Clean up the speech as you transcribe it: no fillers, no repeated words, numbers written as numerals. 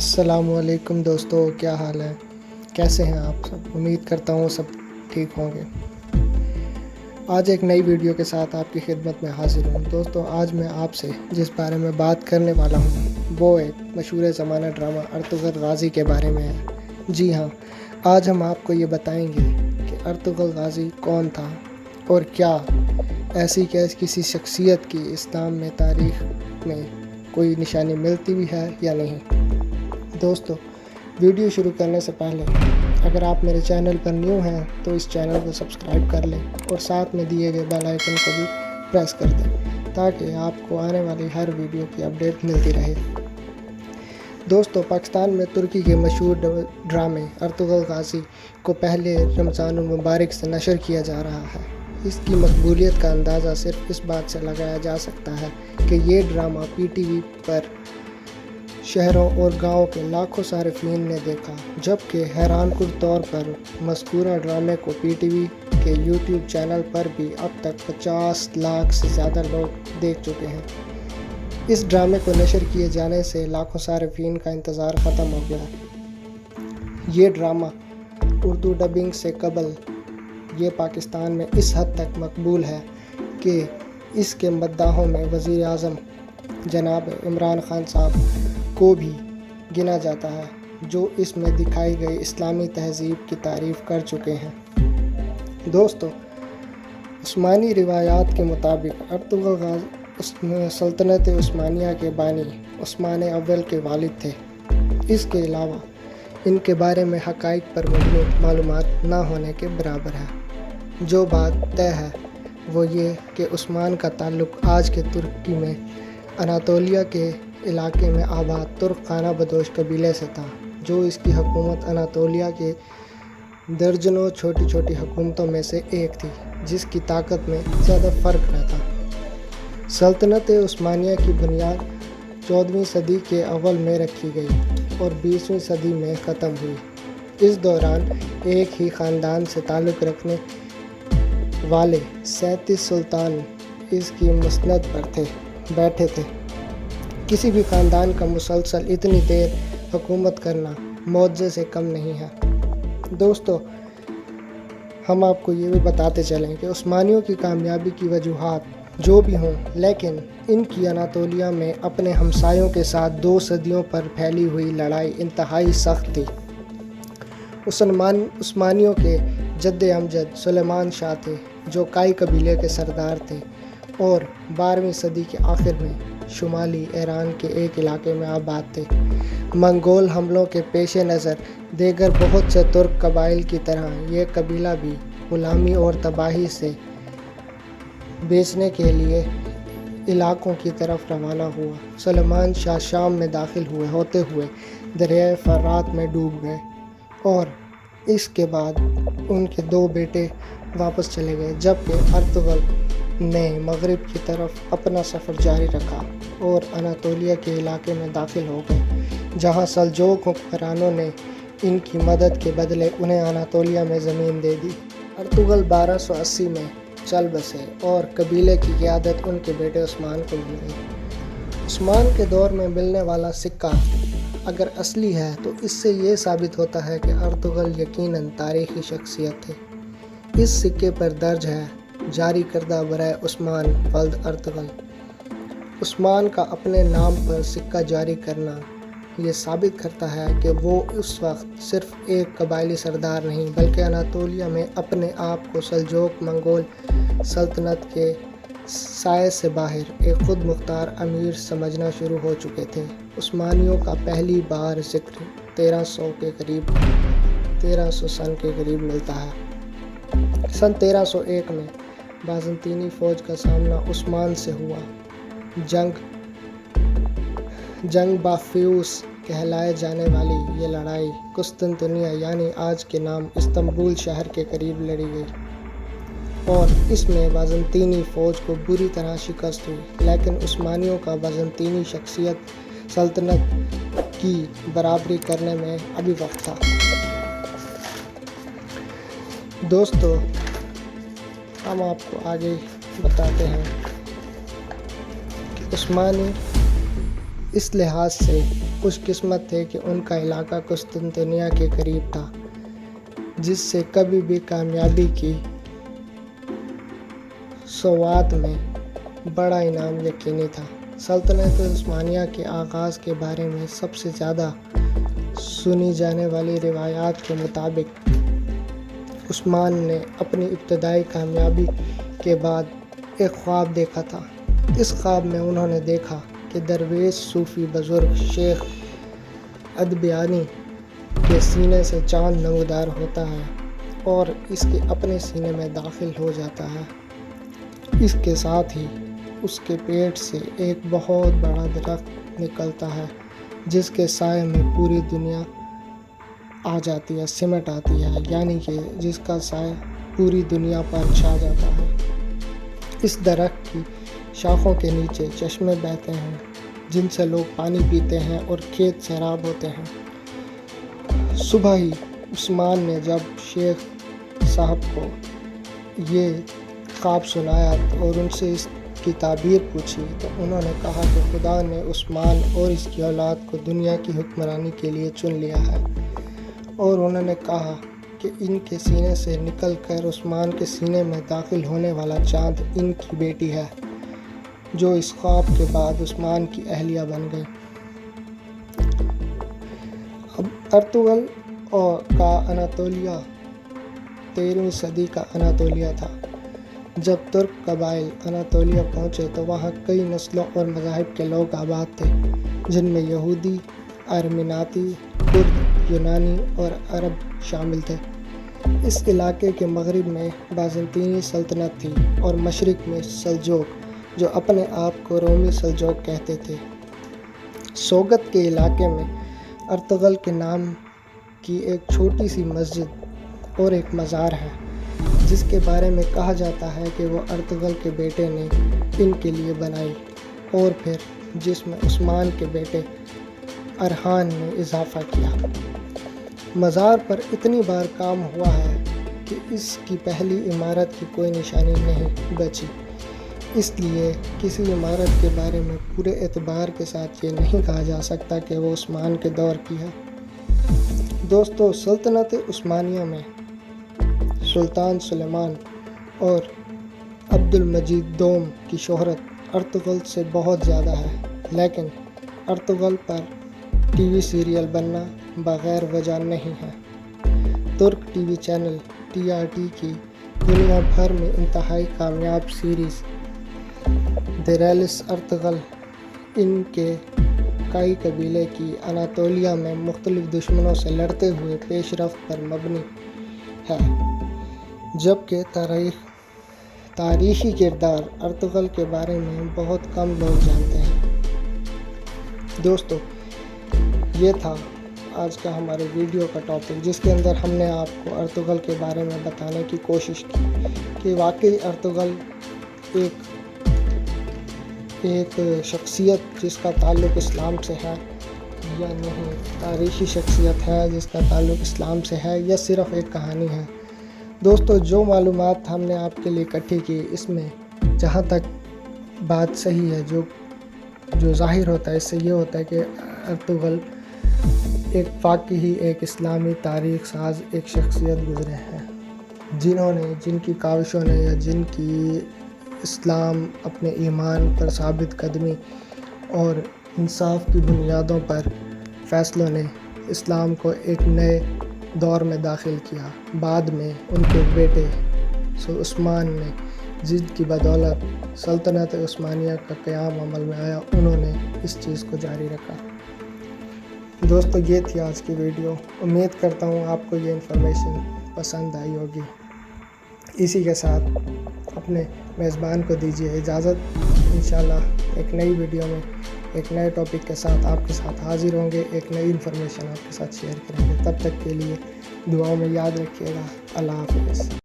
السلام علیکم دوستو، کیا حال ہے؟ کیسے ہیں آپ سب؟ امید کرتا ہوں سب ٹھیک ہوں گے۔ آج ایک نئی ویڈیو کے ساتھ آپ کی خدمت میں حاضر ہوں۔ دوستو، آج میں آپ سے جس بارے میں بات کرنے والا ہوں وہ ایک مشہور زمانہ ڈرامہ ارطغرل غازی کے بارے میں ہے۔ جی ہاں، آج ہم آپ کو یہ بتائیں گے کہ ارطغرل غازی کون تھا اور کیا ایسی کسی شخصیت کی اسلام میں تاریخ میں کوئی نشانی ملتی بھی ہے یا نہیں۔ دوستو، ویڈیو شروع کرنے سے پہلے اگر آپ میرے چینل پر نیو ہیں تو اس چینل کو سبسکرائب کر لیں اور ساتھ میں دیے گئے بیل آئیکن کو بھی پریس کر دیں تاکہ آپ کو آنے والی ہر ویڈیو کی اپڈیٹ ملتی رہے۔ دوستو، پاکستان میں ترکی کے مشہور ڈرامے ارطغرل غازی کو پہلے رمضان المبارک سے نشر کیا جا رہا ہے۔ اس کی مقبولیت کا اندازہ صرف اس بات سے لگایا جا سکتا ہے کہ یہ ڈرامہ پی ٹی وی پر شہروں اور گاؤں کے لاکھوں صارفین نے دیکھا، جبکہ حیران کن طور پر مذکورہ ڈرامے کو پی ٹی وی کے یوٹیوب چینل پر بھی اب تک 50 لاکھ سے زیادہ لوگ دیکھ چکے ہیں۔ اس ڈرامے کو نشر کیے جانے سے لاکھوں صارفین کا انتظار ختم ہو گیا۔ یہ ڈرامہ اردو ڈبنگ سے قبل یہ پاکستان میں اس حد تک مقبول ہے کہ اس کے مداحوں میں وزیر اعظم جناب عمران خان صاحب کو بھی گنا جاتا ہے، جو اس میں دکھائی گئی اسلامی تہذیب کی تعریف کر چکے ہیں۔ دوستو، عثمانی روایات کے مطابق ارطغرل غازی سلطنت عثمانیہ کے بانی عثمان اول کے والد تھے۔ اس کے علاوہ ان کے بارے میں حقائق پر مبنی معلومات نہ ہونے کے برابر ہے۔ جو بات طے ہے وہ یہ کہ عثمان کا تعلق آج کے ترکی میں اناطولیہ کے علاقے میں آباد ترک خانہ بدوش قبیلے سے تھا، جو اس کی حکومت اناطولیہ کے درجنوں چھوٹی چھوٹی حکومتوں میں سے ایک تھی، جس کی طاقت میں زیادہ فرق نہ تھا۔ سلطنت عثمانیہ کی بنیاد 14ویں صدی کے اول میں رکھی گئی اور 20ویں صدی میں ختم ہوئی۔ اس دوران ایک ہی خاندان سے تعلق رکھنے والے 37 سلطان اس کی مسند پر بیٹھے تھے۔ کسی بھی خاندان کا مسلسل اتنی دیر حکومت کرنا معجزے سے کم نہیں ہے۔ دوستو، ہم آپ کو یہ بھی بتاتے چلیں کہ عثمانیوں کی کامیابی کی وجوہات جو بھی ہوں، لیکن ان کی اناطولیہ میں اپنے ہمسایوں کے ساتھ 2 صدیوں پر پھیلی ہوئی لڑائی انتہائی سخت تھی۔ عثمانیوں کے جد امجد سلیمان شاہ تھے، جو کائی قبیلے کے سردار تھے اور 12ویں صدی کے آخر میں شمالی ایران کے ایک علاقے میں آباد تھے۔ منگول حملوں کے پیش نظر دیگر بہت سے ترک قبائل کی طرح یہ قبیلہ بھی غلامی اور تباہی سے بیچنے کے لیے علاقوں کی طرف روانہ ہوا۔ سلیمان شاہ شام میں داخل ہوتے ہوئے دریائے فرات میں ڈوب گئے اور اس کے بعد ان کے 2 بیٹے واپس چلے گئے، جبکہ ارطغرل نے مغرب کی طرف اپنا سفر جاری رکھا اور اناطولیہ کے علاقے میں داخل ہو گئے، جہاں سلجوق حکمرانوں نے ان کی مدد کے بدلے انہیں اناطولیہ میں زمین دے دی۔ ارطغرل 1280 میں چل بسے اور قبیلے کی قیادت ان کے بیٹے عثمان کو مل گئی۔ عثمان کے دور میں ملنے والا سکہ اگر اصلی ہے تو اس سے یہ ثابت ہوتا ہے کہ ارطغرل یقیناً تاریخی شخصیت تھے۔ اس سکے پر درج ہے: جاری کردہ برائے عثمان ولد ارطغرل۔ عثمان کا اپنے نام پر سکہ جاری کرنا یہ ثابت کرتا ہے کہ وہ اس وقت صرف ایک قبائلی سردار نہیں بلکہ اناطولیہ میں اپنے آپ کو سلجوق منگول سلطنت کے سائے سے باہر ایک خود مختار امیر سمجھنا شروع ہو چکے تھے۔ عثمانیوں کا پہلی بار ذکر 1300 سن کے قریب ملتا ہے۔ سن 1301 میں بازنطینی فوج کا سامنا عثمان سے ہوا۔ جنگ بافیوس کہلائے جانے والی یہ لڑائی قسطنطنیہ یعنی آج کے نام استنبول شہر کے قریب لڑی گئی اور اس میں بازنطینی فوج کو بری طرح شکست ہوئی، لیکن عثمانیوں کا بازنطینی سلطنت کی برابری کرنے میں ابھی وقت تھا۔ دوستو، ہم آپ کو آگے بتاتے ہیں کہ عثمانی اس لحاظ سے خوش قسمت تھے کہ ان کا علاقہ قسطنطنیہ کے قریب تھا، جس سے کبھی بھی کامیابی کی سوات میں بڑا انعام یقینی تھا۔ سلطنت عثمانیہ کے آغاز کے بارے میں سب سے زیادہ سنی جانے والی روایات کے مطابق عثمان نے اپنی ابتدائی کامیابی کے بعد ایک خواب دیکھا تھا۔ اس خواب میں انہوں نے دیکھا کہ درویش صوفی بزرگ شیخ ادبیانی کے سینے سے چاند نمودار ہوتا ہے اور اس کے اپنے سینے میں داخل ہو جاتا ہے۔ اس کے ساتھ ہی اس کے پیٹ سے ایک بہت بڑا درخت نکلتا ہے جس کے سائے میں پوری دنیا آ جاتی ہے، سمٹ آتی ہے، یعنی کہ جس کا سایہ پوری دنیا پر چھا جاتا ہے۔ اس درخت کی شاخوں کے نیچے چشمے بہتے ہیں جن سے لوگ پانی پیتے ہیں اور کھیت سیراب ہوتے ہیں۔ صبح ہی عثمان نے جب شیخ صاحب کو یہ خواب سنایا اور ان سے اس کی تعبیر پوچھی تو انہوں نے کہا کہ خدا نے عثمان اور اس کی اولاد کو دنیا کی حکمرانی کے لیے چن لیا ہے، اور انہوں نے کہا کہ ان کے سینے سے نکل کر عثمان کے سینے میں داخل ہونے والا چاند ان کی بیٹی ہے، جو اس خواب کے بعد عثمان کی اہلیہ بن گئی۔ اب ارطغرل کا اناطولیہ 13ویں صدی کا اناطولیہ تھا۔ جب ترک قبائل اناطولیہ پہنچے تو وہاں کئی نسلوں اور مذاہب کے لوگ آباد تھے، جن میں یہودی، ارمیناتی، کرد، یونانی اور عرب شامل تھے۔ اس علاقے کے مغرب میں بازنطینی سلطنت تھی اور مشرق میں سلجوق، جو اپنے آپ کو رومی سلجوق کہتے تھے۔ سوگت کے علاقے میں ارطغرل کے نام کی ایک چھوٹی سی مسجد اور ایک مزار ہے، جس کے بارے میں کہا جاتا ہے کہ وہ ارطغرل کے بیٹے نے ان کے لیے بنائی، اور پھر جس میں عثمان کے بیٹے ارحان نے اضافہ کیا۔ مزار پر اتنی بار کام ہوا ہے کہ اس کی پہلی عمارت کی کوئی نشانی نہیں بچی، اس لیے کسی عمارت کے بارے میں پورے اعتبار کے ساتھ یہ نہیں کہا جا سکتا کہ وہ عثمان کے دور کی ہے۔ دوستو، سلطنت عثمانیہ میں سلطان سلیمان اور عبد المجید دوم کی شہرت ارطغرل سے بہت زیادہ ہے، لیکن ارطغرل پر ٹی وی سیریل بننا بغیر وجہ نہیں ہے۔ ترک ٹی وی چینل TRT کی دنیا بھر میں انتہائی کامیاب سیریز دیریلس ارطغرل ان کے کئی قبیلے کی اناطولیہ میں مختلف دشمنوں سے لڑتے ہوئے پیش رفت پر مبنی ہے، جبکہ تاریخی کردار ارطغرل کے بارے میں بہت کم لوگ جانتے ہیں۔ دوستو، یہ تھا آج کا ہمارے ویڈیو کا ٹاپک، جس کے اندر ہم نے آپ کو ارطغرل کے بارے میں بتانے کی کوشش کی کہ واقعی ارطغرل ایک شخصیت جس کا تعلق اسلام سے ہے یا نہیں، تاریخی شخصیت ہے جس کا تعلق اسلام سے ہے، یا صرف ایک کہانی ہے۔ دوستو، جو معلومات ہم نے آپ کے لیے اکٹھی کی، اس میں جہاں تک بات صحیح ہے، جو ظاہر ہوتا ہے، اس سے یہ ہوتا ہے کہ ارطغرل ایک واقعی ایک اسلامی تاریخ ساز ایک شخصیت گزرے ہیں، جن کی کاوشوں نے یا جن کی اسلام اپنے ایمان پر ثابت قدمی اور انصاف کی بنیادوں پر فیصلوں نے اسلام کو ایک نئے دور میں داخل کیا۔ بعد میں ان کے بیٹے عثمان نے، جن کی بدولت سلطنت عثمانیہ کا قیام عمل میں آیا، انہوں نے اس چیز کو جاری رکھا۔ دوستو، یہ تھی آج کی ویڈیو۔ امید کرتا ہوں آپ کو یہ انفارمیشن پسند آئی ہوگی۔ اسی کے ساتھ اپنے میزبان کو دیجیے اجازت۔ انشاءاللہ ایک نئی ویڈیو میں ایک نئے ٹاپک کے ساتھ آپ کے ساتھ حاضر ہوں گے، ایک نئی انفارمیشن آپ کے ساتھ شیئر کریں گے۔ تب تک کے لیے دعاؤں میں یاد رکھیے گا۔ اللہ حافظ۔